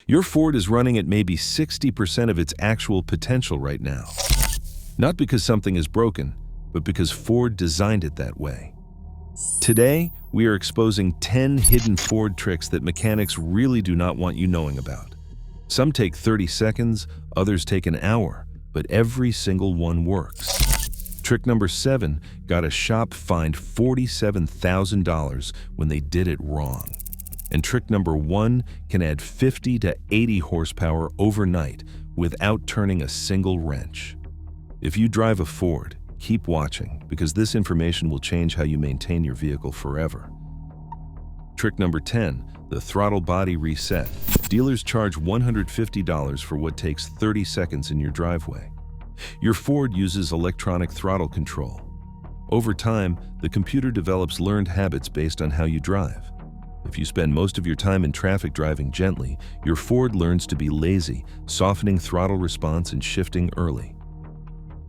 Your Ford is running at maybe 60% of its actual potential right now. Not because something is broken, but because Ford designed it that way. Today, we are exposing 10 hidden Ford tricks that mechanics really do not want you knowing about. Some take 30 seconds, others take an hour, but every single one works. Trick number 7 got a shop fined $47,000 when they did it wrong. And trick number 1 can add 50 to 80 horsepower overnight without turning a single wrench. If you drive a Ford, keep watching because this information will change how you maintain your vehicle forever. Trick number 10, the throttle body reset. Dealers charge $150 for what takes 30 seconds in your driveway. Your Ford uses electronic throttle control. Over time, the computer develops learned habits based on how you drive. If you spend most of your time in traffic driving gently, your Ford learns to be lazy, softening throttle response and shifting early.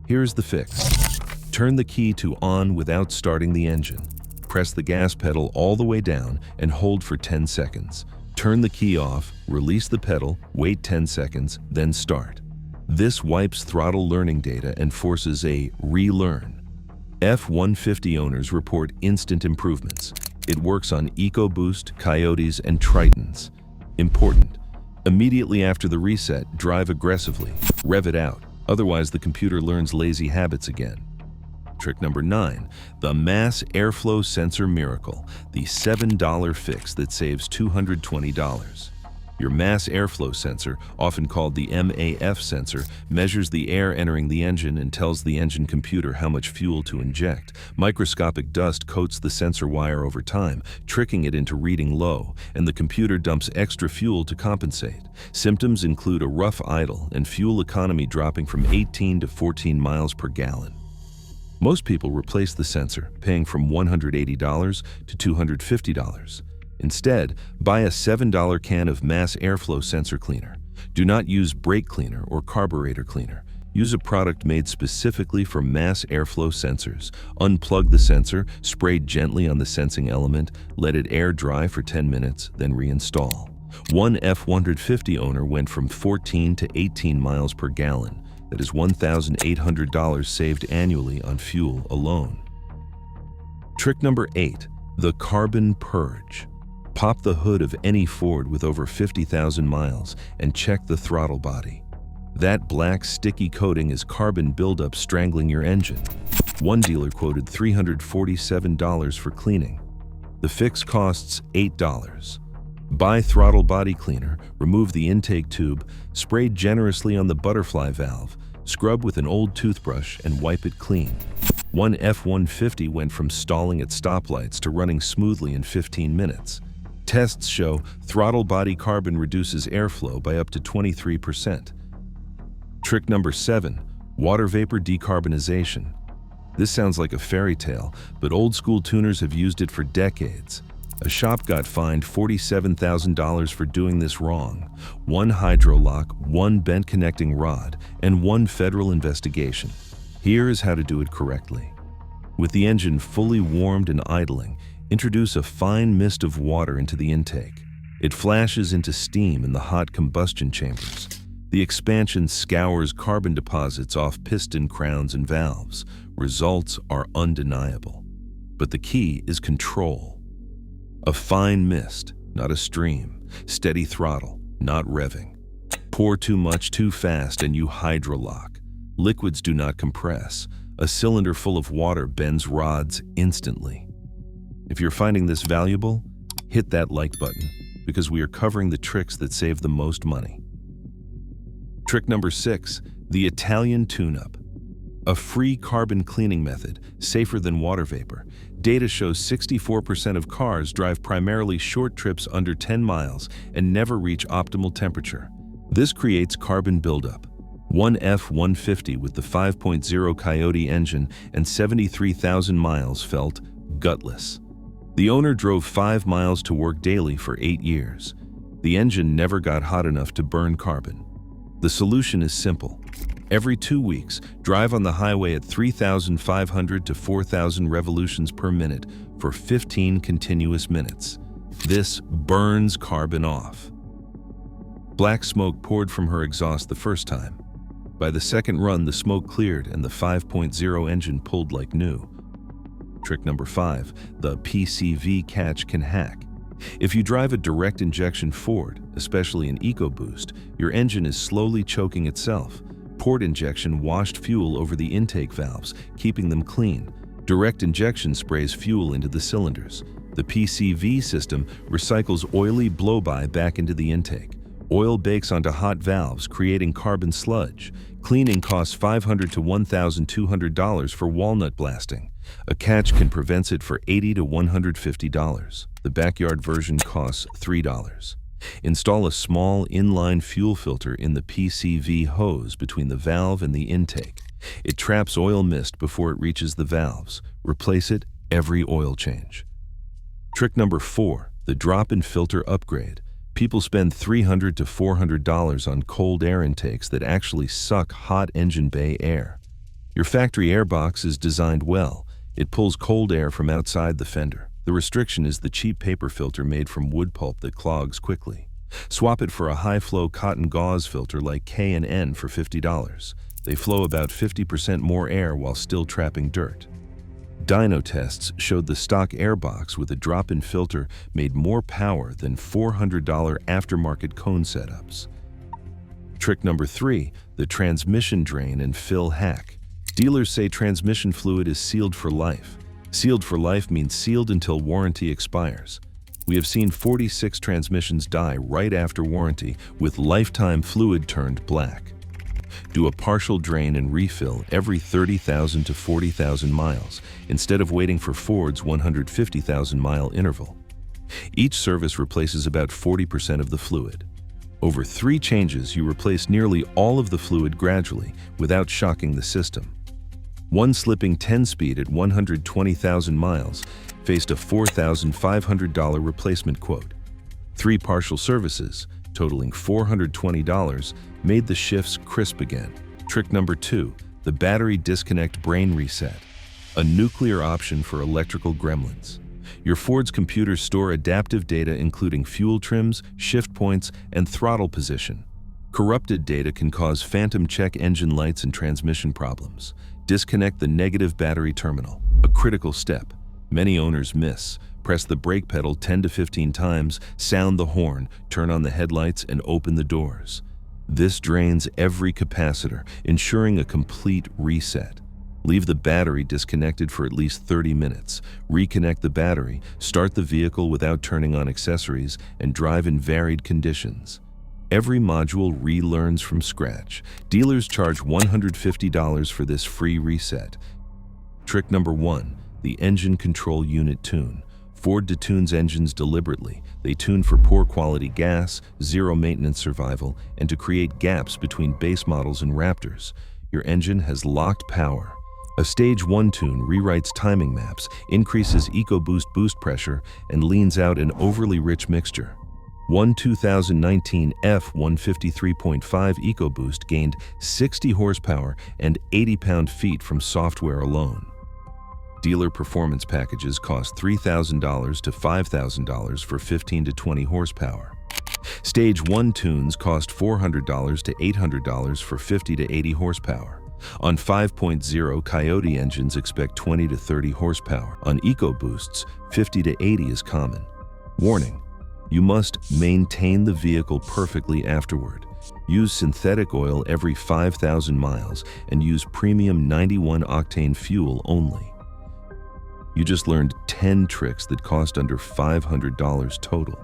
Here's the fix. Turn the key to on without starting the engine. Press the gas pedal all the way down and hold for 10 seconds. Turn the key off, release the pedal, wait 10 seconds, then start. This wipes throttle learning data and forces a relearn. F-150 owners report instant improvements. It works on EcoBoost, Coyotes, and Tritons. Important. Immediately after the reset, drive aggressively. Rev it out. Otherwise, the computer learns lazy habits again. Trick number 9, the mass airflow sensor miracle, the $7 fix that saves $220. Your mass airflow sensor, often called the MAF sensor, measures the air entering the engine and tells the engine computer how much fuel to inject. Microscopic dust coats the sensor wire over time, tricking it into reading low, and the computer dumps extra fuel to compensate. Symptoms include a rough idle and fuel economy dropping from 18 to 14 miles per gallon. Most people replace the sensor, paying from $180 to $250. Instead, buy a $7 can of mass airflow sensor cleaner. Do not use brake cleaner or carburetor cleaner. Use a product made specifically for mass airflow sensors. Unplug the sensor, spray gently on the sensing element, let it air dry for 10 minutes, then reinstall. One F-150 owner went from 14 to 18 miles per gallon. That is $1,800 saved annually on fuel alone. Trick number 8, the carbon purge. Pop the hood of any Ford with over 50,000 miles and check the throttle body. That black sticky coating is carbon buildup strangling your engine. One dealer quoted $347 for cleaning. The fix costs $8. Buy throttle body cleaner, remove the intake tube, spray generously on the butterfly valve, scrub with an old toothbrush and wipe it clean. One F-150 went from stalling at stoplights to running smoothly in 15 minutes. Tests show throttle body carbon reduces airflow by up to 23%. Trick number 7, water vapor decarbonization. This sounds like a fairy tale, but old school tuners have used it for decades. A shop got fined $47,000 for doing this wrong. One hydrolock, one bent connecting rod, and one federal investigation. Here is how to do it correctly. With the engine fully warmed and idling, introduce a fine mist of water into the intake. It flashes into steam in the hot combustion chambers. The expansion scours carbon deposits off piston crowns and valves. Results are undeniable. But the key is control. A fine mist, not a stream. Steady throttle, not revving. Pour too much too fast and you hydrolock. Liquids do not compress. A cylinder full of water bends rods instantly. If you're finding this valuable, hit that like button because we are covering the tricks that save the most money. Trick number 6, the Italian tune-up. A free carbon cleaning method, safer than water vapor. Data shows 64% of cars drive primarily short trips under 10 miles and never reach optimal temperature. This creates carbon buildup. One F-150 with the 5.0 Coyote engine and 73,000 miles felt gutless. The owner drove 5 miles to work daily for 8 years. The engine never got hot enough to burn carbon. The solution is simple. Every 2 weeks, drive on the highway at 3,500 to 4,000 revolutions per minute for 15 continuous minutes. This burns carbon off. Black smoke poured from her exhaust the first time. By the second run, the smoke cleared and the 5.0 engine pulled like new. Trick number 5, the PCV catch can hack. If you drive a direct injection Ford, especially an EcoBoost, your engine is slowly choking itself. Port injection washed fuel over the intake valves, keeping them clean. Direct injection sprays fuel into the cylinders. The PCV system recycles oily blow-by back into the intake. Oil bakes onto hot valves, creating carbon sludge. Cleaning costs $500 to $1,200 for walnut blasting. A catch can prevent it for $80 to $150. The backyard version costs $3. Install a small inline fuel filter in the PCV hose between the valve and the intake. It traps oil mist before it reaches the valves. Replace it every oil change. Trick number 4, the drop-in filter upgrade. People spend $300 to $400 on cold air intakes that actually suck hot engine bay air. Your factory airbox is designed well. It pulls cold air from outside the fender. The restriction is the cheap paper filter made from wood pulp that clogs quickly. Swap it for a high-flow cotton gauze filter like K&N for $50. They flow about 50% more air while still trapping dirt. Dyno tests showed the stock airbox with a drop-in filter made more power than $400 aftermarket cone setups. Trick number 3, the transmission drain and fill hack. Dealers say transmission fluid is sealed for life. Sealed for life means sealed until warranty expires. We have seen 46 transmissions die right after warranty with lifetime fluid turned black. Do a partial drain and refill every 30,000 to 40,000 miles instead of waiting for Ford's 150,000-mile interval. Each service replaces about 40% of the fluid. Over 3 changes, you replace nearly all of the fluid gradually without shocking the system. One slipping 10-speed at 120,000 miles faced a $4,500 replacement quote. 3 partial services, totaling $420, made the shifts crisp again. Trick number 2, the battery disconnect brain reset. A nuclear option for electrical gremlins. Your Ford's computers store adaptive data including fuel trims, shift points, and throttle position. Corrupted data can cause phantom check engine lights and transmission problems. Disconnect the negative battery terminal, a critical step. Many owners miss. Press the brake pedal 10 to 15 times, sound the horn, turn on the headlights, and open the doors. This drains every capacitor, ensuring a complete reset. Leave the battery disconnected for at least 30 minutes. Reconnect the battery, start the vehicle without turning on accessories, and drive in varied conditions. Every module relearns from scratch. Dealers charge $150 for this free reset. Trick number 1, the engine control unit tune. Ford detunes engines deliberately. They tune for poor quality gas, zero maintenance survival, and to create gaps between base models and Raptors. Your engine has locked power. A Stage 1 tune rewrites timing maps, increases EcoBoost boost pressure, and leans out an overly rich mixture. One 2019 F-153.5 EcoBoost gained 60 horsepower and 80 pound-feet from software alone. Dealer performance packages cost $3,000 to $5,000 for 15 to 20 horsepower. Stage 1 tunes cost $400 to $800 for 50 to 80 horsepower. On 5.0 Coyote engines, expect 20 to 30 horsepower. On EcoBoosts, 50 to 80 is common. Warning: you must maintain the vehicle perfectly afterward. Use synthetic oil every 5,000 miles and use premium 91-octane fuel only. You just learned 10 tricks that cost under $500 total.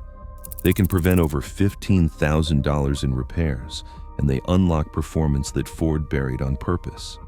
They can prevent over $15,000 in repairs, and they unlock performance that Ford buried on purpose.